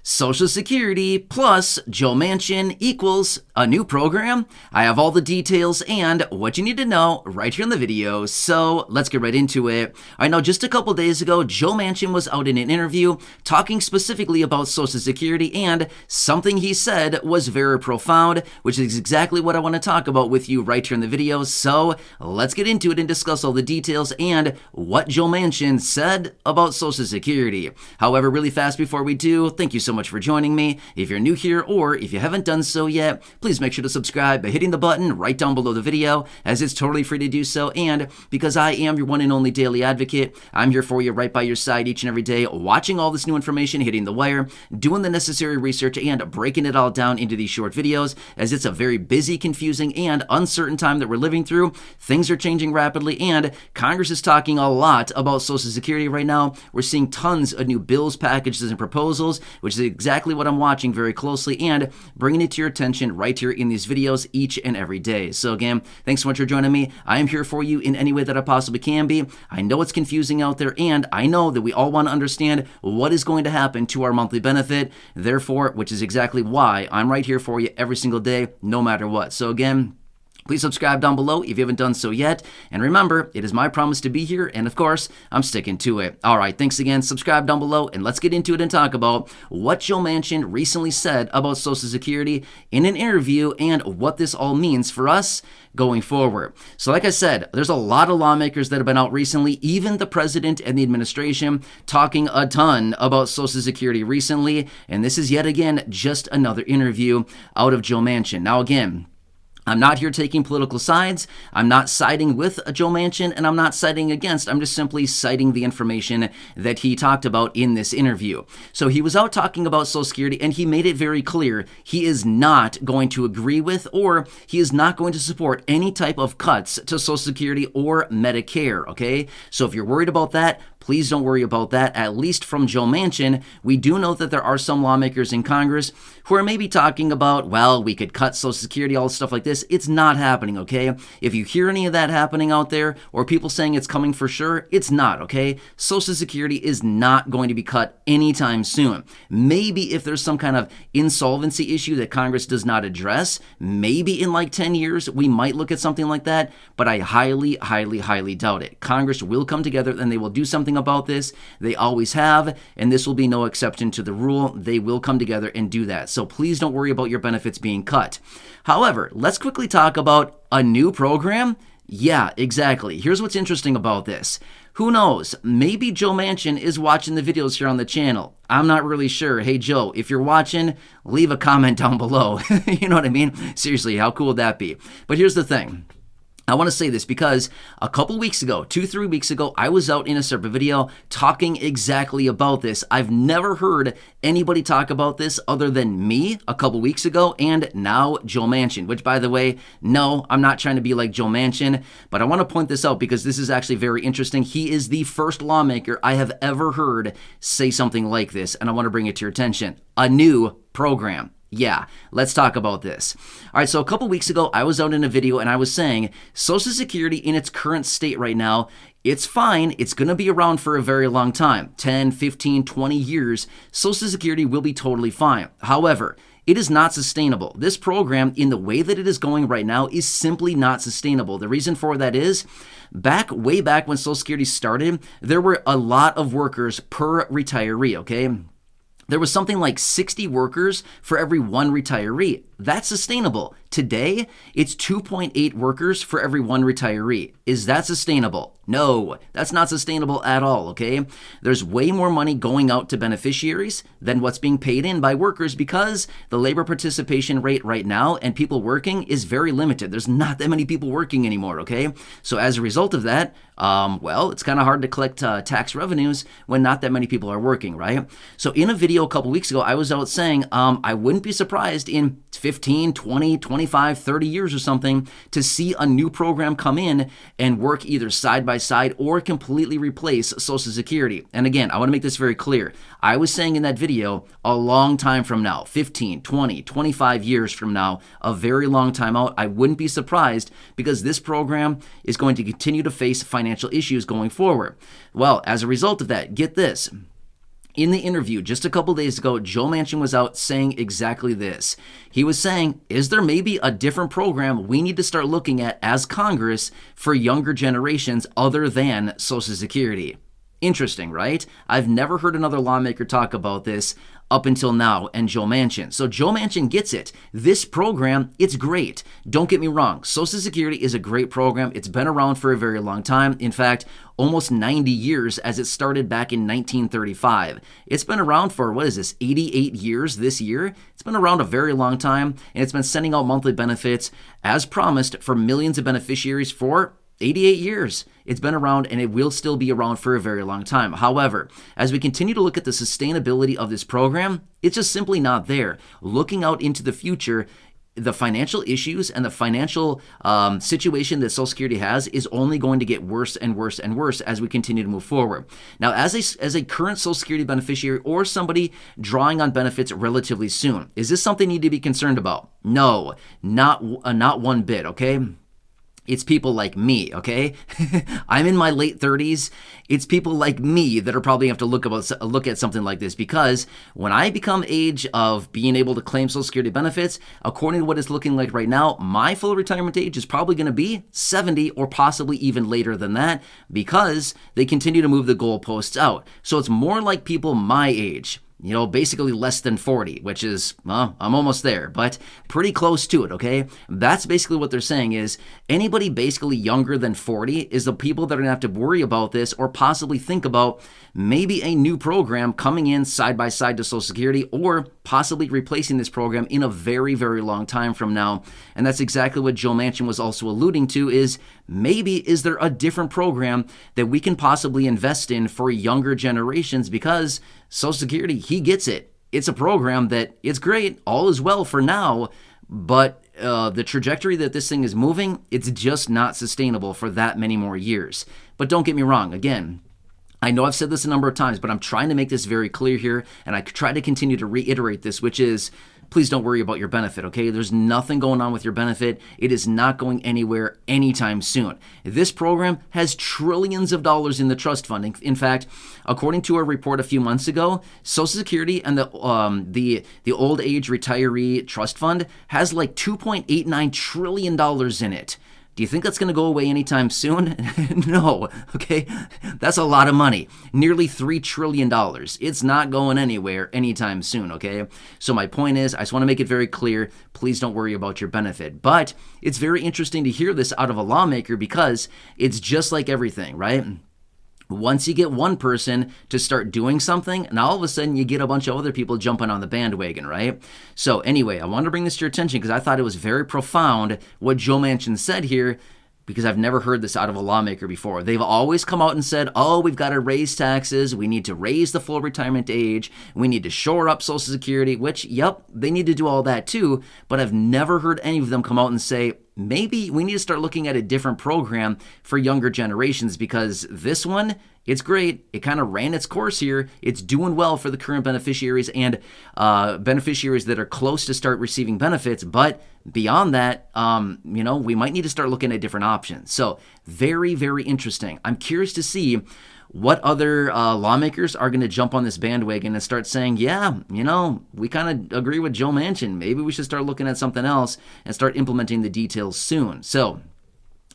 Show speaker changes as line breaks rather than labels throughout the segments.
Social Security plus Joe Manchin equals a new program? I have all the details and what you need to know right here in the video, so let's get right into it. I know just a couple days ago, Joe Manchin was out in an interview talking specifically about Social Security, and something he said was very profound, which is exactly what I want to talk about with you right here in the video. So let's get into it and discuss all the details and what Joe Manchin said about Social Security. However, really fast before we do, thank you so much for joining me. If you're new here or if you haven't done so yet, please make sure to subscribe by hitting the button right down below the video, as it's totally free to do so. And because I am your one and only daily advocate, I'm here for you right by your side each and every day, watching all this new information hitting the wire, doing the necessary research, and breaking it all down into these short videos, as it's a very busy, confusing, and uncertain time that we're living through. Things are changing rapidly, and Congress is talking a lot about Social Security right now. We're seeing tons of new bills, packages, and proposals, which is exactly what I'm watching very closely and bringing it to your attention right here in these videos each and every day. So again, thanks so much for joining me. I am here for you in any way that I possibly can be. I know it's confusing out there, and I know that we all want to understand what is going to happen to our monthly benefit. Therefore, which is exactly why I'm right here for you every single day, no matter what. So again, please subscribe down below if you haven't done so yet. And remember, it is my promise to be here, and of course, I'm sticking to it. All right, thanks again. Subscribe down below, and let's get into it and talk about what Joe Manchin recently said about Social Security in an interview and what this all means for us going forward. So like I said, there's a lot of lawmakers that have been out recently, even the president and the administration, talking a ton about Social Security recently. And this is yet again just another interview out of Joe Manchin. Now again, I'm not here taking political sides. I'm not siding with Joe Manchin, and I'm not siding against. I'm just simply citing the information that he talked about in this interview. So he was out talking about Social Security, and he made it very clear he is not going to agree with, or he is not going to support any type of cuts to Social Security or Medicare, okay? So if you're worried about that, please don't worry about that. At least from Joe Manchin, we do know that there are some lawmakers in Congress who are maybe talking about, well, we could cut Social Security, all stuff like this. It's not happening, okay? If you hear any of that happening out there, or people saying it's coming for sure, it's not, okay? Social Security is not going to be cut anytime soon. Maybe if there's some kind of insolvency issue that Congress does not address, maybe in like 10 years, we might look at something like that, but I highly, highly, highly doubt it. Congress will come together and they will do something about this. They always have, and this will be no exception to the rule. They will come together and do that. So please don't worry about your benefits being cut. However, let's quickly talk about a new program. Yeah, exactly. Here's what's interesting about this. Who knows? Maybe Joe Manchin is watching the videos here on the channel. I'm not really sure. Hey, Joe, if you're watching, leave a comment down below. You know what I mean? Seriously, how cool would that be? But here's the thing. I want to say this because a couple weeks ago, 2-3 weeks ago, I was out in a separate video talking exactly about this. I've never heard anybody talk about this other than me a couple weeks ago, and now Joe Manchin, which, by the way, no, I'm not trying to be like Joe Manchin, but I want to point this out because this is actually very interesting. He is the first lawmaker I have ever heard say something like this, and I want to bring it to your attention. A new program. Yeah, let's talk about this. All right, so a couple weeks ago, I was out in a video and I was saying Social Security in its current state right now, it's fine. It's going to be around for a very long time, 10, 15, 20 years. Social Security will be totally fine. However, it is not sustainable. This program, in the way that it is going right now, is simply not sustainable. The reason for that is, way back when Social Security started, there were a lot of workers per retiree, okay? There was something like 60 workers for every one retiree. That's sustainable. Today, it's 2.8 workers for every one retiree. Is that sustainable? No, that's not sustainable at all, okay? There's way more money going out to beneficiaries than what's being paid in by workers because the labor participation rate right now and people working is very limited. There's not that many people working anymore, okay? So as a result of that, well, it's kind of hard to collect tax revenues when not that many people are working, right? So in a video a couple weeks ago, I was out saying I wouldn't be surprised in 15, 20, 25, 30 years or something to see a new program come in and work either side by side or completely replace Social Security. And again, I want to make this very clear. I was saying in that video a long time from now, 15, 20, 25 years from now, a very long time out. I wouldn't be surprised because this program is going to continue to face financial issues going forward. Well, as a result of that, get this. In the interview just a couple days ago, Joe Manchin was out saying exactly this. He was saying, is there maybe a different program we need to start looking at as Congress for younger generations other than Social Security? Interesting, right? I've never heard another lawmaker talk about this up until now, and Joe Manchin. So Joe Manchin gets it. This program, it's great. Don't get me wrong. Social Security is a great program. It's been around for a very long time. In fact, almost 90 years, as it started back in 1935. It's been around for, 88 years this year? It's been around a very long time, and it's been sending out monthly benefits as promised for millions of beneficiaries for 88 years. It's been around, and it will still be around for a very long time. However, as we continue to look at the sustainability of this program, it's just simply not there. Looking out into the future, the financial issues and the financial situation that Social Security has is only going to get worse and worse and worse as we continue to move forward. Now, as a current Social Security beneficiary or somebody drawing on benefits relatively soon, is this something you need to be concerned about? No, not one bit, okay? It's people like me, okay? I'm in my late 30s. It's people like me that are probably have to look at something like this, because when I become age of being able to claim Social Security benefits, according to what it's looking like right now, my full retirement age is probably going to be 70 or possibly even later than that, because they continue to move the goalposts out. So it's more like people my age. Basically less than 40, which is, well, I'm almost there, but pretty close to it, okay? That's basically what they're saying is anybody basically younger than 40 is the people that are going to have to worry about this or possibly think about maybe a new program coming in side by side to Social Security or possibly replacing this program in a very, very long time from now. And that's exactly what Joe Manchin was also alluding to is is there a different program that we can possibly invest in for younger generations, because Social Security, he gets it. It's a program that it's great, all is well for now, but the trajectory that this thing is moving, it's just not sustainable for that many more years. But don't get me wrong, again, I know I've said this a number of times, but I'm trying to make this very clear here, and I try to continue to reiterate this, which is, please don't worry about your benefit, okay? There's nothing going on with your benefit. It is not going anywhere anytime soon. This program has trillions of dollars in the trust fund. In fact, according to a report a few months ago, Social Security and the old age retiree trust fund has like $2.89 trillion in it. Do you think that's going to go away anytime soon? No, okay? That's a lot of money. Nearly $3 trillion. It's not going anywhere anytime soon, okay? So my point is, I just want to make it very clear, please don't worry about your benefit. But it's very interesting to hear this out of a lawmaker, because it's just like everything, right? Once you get one person to start doing something, and all of a sudden you get a bunch of other people jumping on the bandwagon, right? So anyway, I wanted to bring this to your attention because I thought it was very profound what Joe Manchin said here, because I've never heard this out of a lawmaker before. They've always come out and said, oh, we've got to raise taxes, we need to raise the full retirement age, we need to shore up Social Security, which, yep, they need to do all that too, but I've never heard any of them come out and say, maybe we need to start looking at a different program for younger generations, because this one, it's great. It kind of ran its course here. It's doing well for the current beneficiaries and beneficiaries that are close to start receiving benefits. But beyond that, we might need to start looking at different options. So very, very interesting. I'm curious to see what other lawmakers are going to jump on this bandwagon and start saying, yeah, we kind of agree with Joe Manchin. Maybe we should start looking at something else and start implementing the details soon. So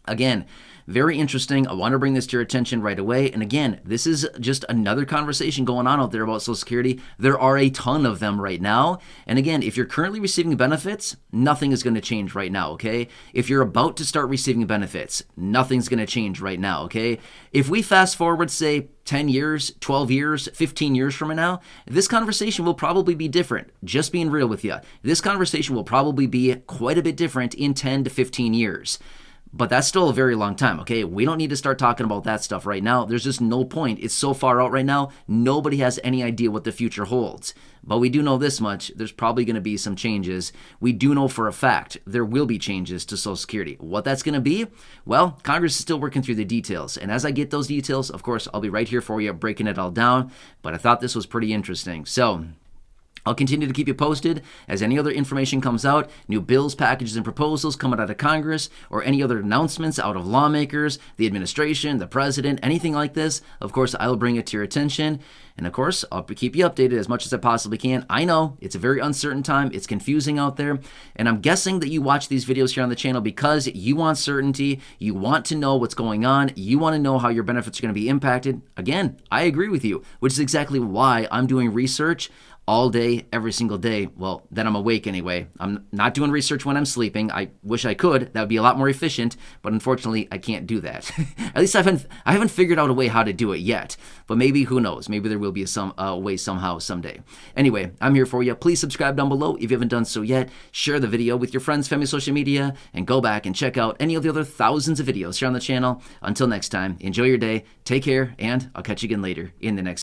again, very interesting. I want to bring this to your attention right away. And again, this is just another conversation going on out there about Social Security. There are a ton of them right now. And again, if you're currently receiving benefits, nothing is going to change right now, okay? If you're about to start receiving benefits, nothing's going to change right now, okay? If we fast forward, say, 10 years, 12 years, 15 years from now, this conversation will probably be different. Just being real with you. This conversation will probably be quite a bit different in 10 to 15 years. But that's still a very long time, okay? We don't need to start talking about that stuff right now. There's just no point. It's so far out right now, nobody has any idea what the future holds. But we do know this much, there's probably going to be some changes. We do know for a fact there will be changes to Social Security. What that's going to be? Well, Congress is still working through the details. And as I get those details, of course, I'll be right here for you breaking it all down. But I thought this was pretty interesting. So I'll continue to keep you posted as any other information comes out, new bills, packages, and proposals coming out of Congress, or any other announcements out of lawmakers, the administration, the president, anything like this. Of course, I'll bring it to your attention. And of course, I'll keep you updated as much as I possibly can. I know it's a very uncertain time. It's confusing out there. And I'm guessing that you watch these videos here on the channel because you want certainty. You want to know what's going on. You want to know how your benefits are going to be impacted. Again, I agree with you, which is exactly why I'm doing research all day, every single day. Well, then I'm awake anyway. I'm not doing research when I'm sleeping. I wish I could. That would be a lot more efficient, but unfortunately, I can't do that. At least I haven't figured out a way how to do it yet. But maybe, who knows? Maybe there will be a way somehow someday. Anyway, I'm here for you. Please subscribe down below if you haven't done so yet. Share the video with your friends, family, social media, and go back and check out any of the other thousands of videos here on the channel. Until next time, enjoy your day, take care, and I'll catch you again later in the next